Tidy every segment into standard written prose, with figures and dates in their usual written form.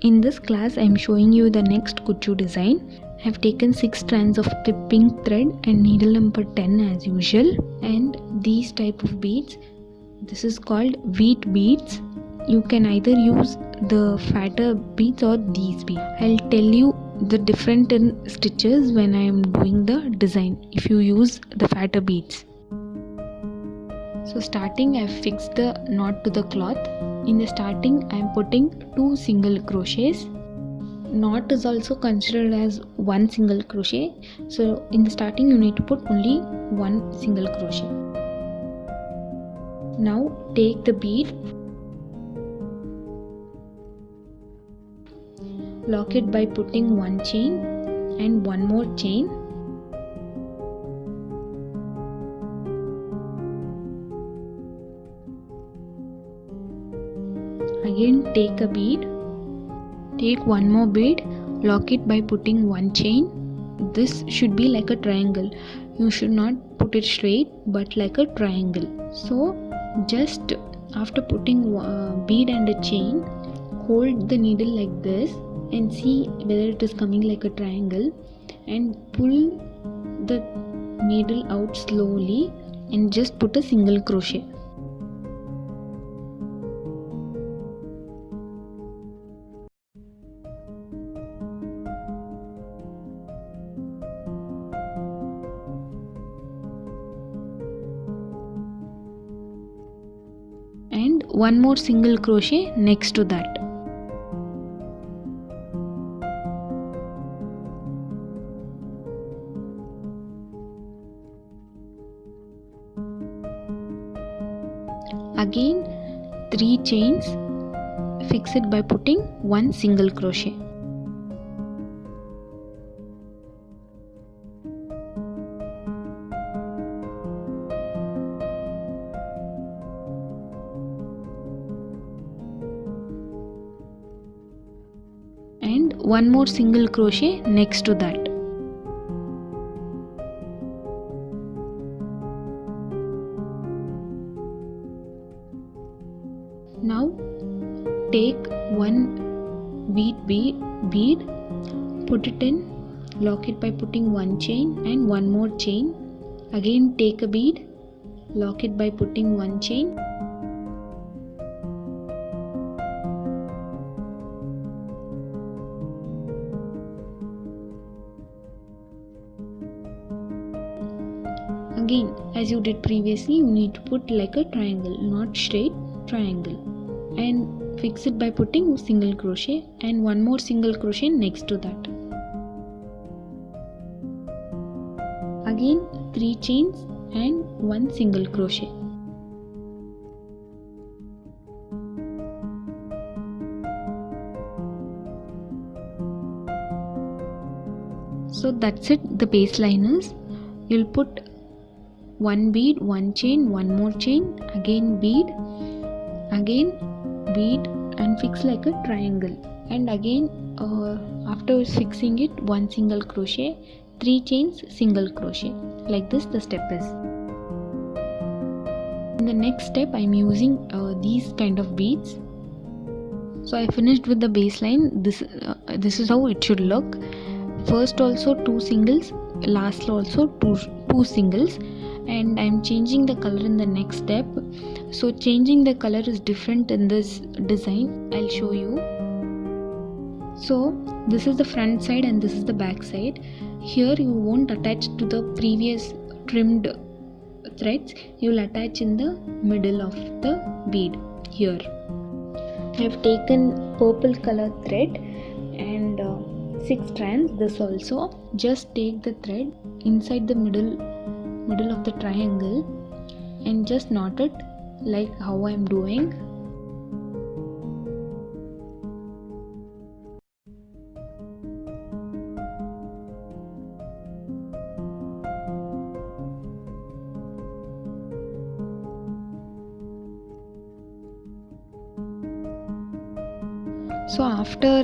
In this class I am showing you the next kuchu design. I have taken 6 strands of the pink thread and needle number 10 as usual, and these type of beads, this is called wheat beads. You can either use the fatter beads or these beads. I'll tell you the different in stitches when I am doing the design if you use the fatter beads. So starting, I have fixed the knot to the cloth. In the starting I am putting 2 single crochets. Knot is also considered as 1 single crochet, so in the starting you need to put only 1 single crochet. Now take the bead, lock it by putting 1 chain and 1 more chain. Again take a bead, take 1 more bead, lock it by putting 1 chain. This should be like a triangle. You should not put it straight but like a triangle. So just after putting a bead and a chain, hold the needle like this and see whether it is coming like a triangle, and pull the needle out slowly and just put a single crochet. And 1 more single crochet next to that. Again 3 chains, fix it by putting 1 single crochet. And 1 more single crochet next to that. Now take 1 bead, put it in, lock it by putting 1 chain and 1 more chain. Again take a bead, lock it by putting 1 chain. Again, as you did previously, you need to put like a triangle, not straight, triangle, and fix it by putting single crochet and 1 more single crochet next to that. Again 3 chains and 1 single crochet. So that's it. The baseline is, you'll put 1 bead, 1 chain, 1 more chain, again bead, and fix like a triangle, and again after fixing it 1 single crochet, 3 chains, single crochet. Like this the step is. In the next step I am using these kind of beads. So I finished with the baseline. This is how it should look. First also 2 singles, last also 2 singles, and I am changing the color in the next step. So changing the color is different in this design. I'll show you. So this is the front side and this is the back side. Here you won't attach to the previous trimmed threads, you will attach in the middle of the bead here. I have taken purple color thread and 6 strands. This also, just take the thread inside the middle of the triangle and just knot it like how I am doing. So after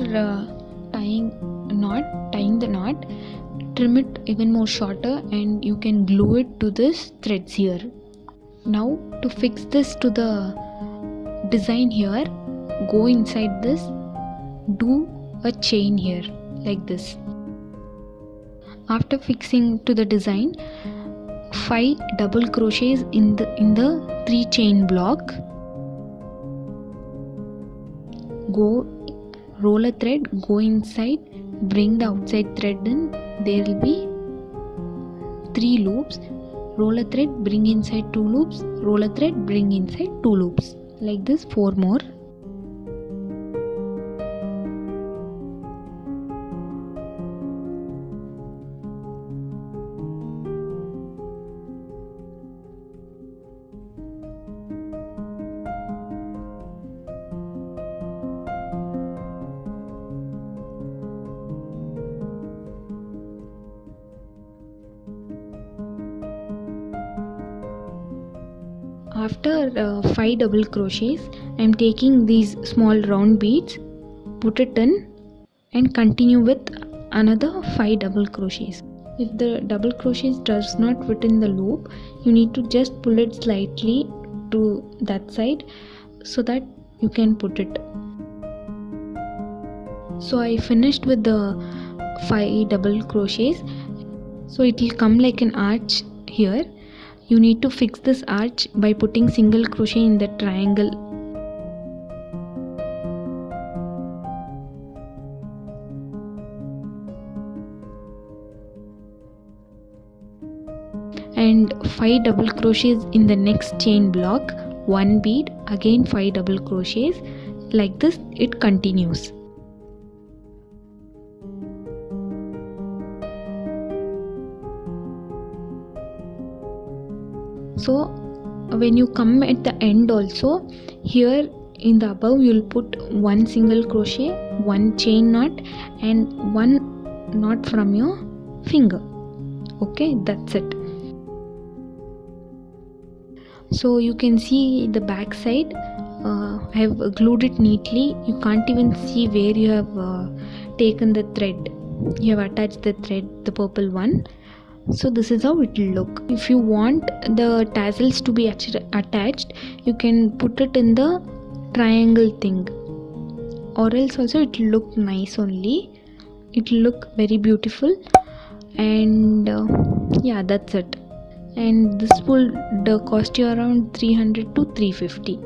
tying the knot, trim it even more shorter and you can glue it to this threads here. Now to fix this to the design here, go inside this do a chain here like this. After fixing to the design, 5 double crochets in the 3 chain block. Go roll a thread, go inside, bring the outside thread in. There will be 3 loops. Roll a thread, bring inside 2 loops, roll a thread, bring inside 2 loops. Like this 4 more. After 5 double crochets, I am taking these small round beads, put it in and continue with another 5 double crochets. If the double crochets does not fit in the loop, you need to just pull it slightly to that side so that you can put it. So I finished with the 5 double crochets. So it will come like an arch here. You need to fix this arch by putting single crochet in the triangle. And 5 double crochets in the next chain block, 1 bead, again 5 double crochets. Like this it continues. So when you come at the end also, here in the above you will put 1 single crochet, 1 chain knot and 1 knot from your finger. Okay, that's it. So you can see the back side. I have glued it neatly. You can't even see where you have taken the thread. You have attached the thread, the purple one. So this is how it will look. If you want the tassels to be attached, you can put it in the triangle thing, or else also it will look nice only. It will look very beautiful. And yeah, that's it. And this will cost you around 300 to 350.